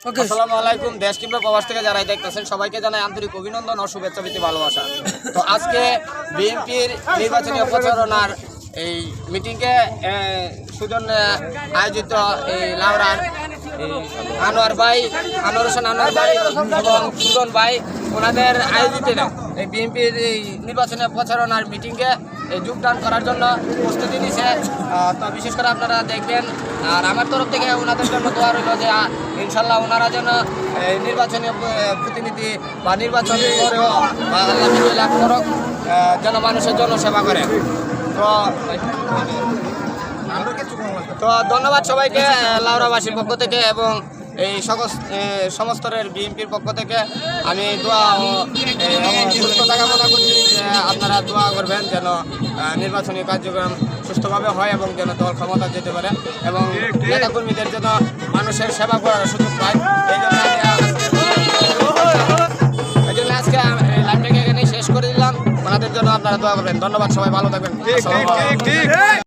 আসসালামু আলাইকুম। দেশ কিংবা প্রবাস থেকে যারা দেখতেছেন সবাইকে জানাই আন্তরিক অভিনন্দন ও শুভেচ্ছা প্রীতি ভালোবাসা। তো আজকে বিএনপির নির্বাচনী প্রচারণার এই মিটিংকে সুজন আয়োজিত এই লাউরার আনোয়ার হোসেন আনোয়ার ভাই এবং সুজন ভাই ওনাদের আয়োজিত এই বিএনপির এই নির্বাচনী প্রচারণার মিটিংয়ে যোগদান করার জন্য প্রস্তুতি নিছে। তো বিশেষ করে আপনারা দেখবেন, আর আমার তরফ থেকে ওনাদের জন্য দোয়া রইল যে ইনশাল্লাহ ওনারা যেন নির্বাচনী প্রতিনিধি বা নির্বাচন করেও আল্লাহ বিজয় লাভ করক, যেন মানুষের জন্য সেবা করে। তো ধন্যবাদ সবাইকে লাউরাবাসীর পক্ষ থেকে এবং এই সমস্তরের বিএনপির পক্ষ থেকে আমি দোয়া ও সুস্থতা কামনা করছি যে আপনারা দোয়া করবেন যেন নির্বাচনী কার্যক্রম সুস্থভাবে হয় এবং যেন দল ক্ষমতা যেতে পারে এবং নেতাকর্মীদের জন্য মানুষের সেবা করার সুযোগ পায়। এই জন্য আজকে লাইভটাকে এখানেই শেষ করে দিলাম। ওনাদের জন্য আপনারা দোয়া করবেন। ধন্যবাদ, সবাই ভালো থাকবেন।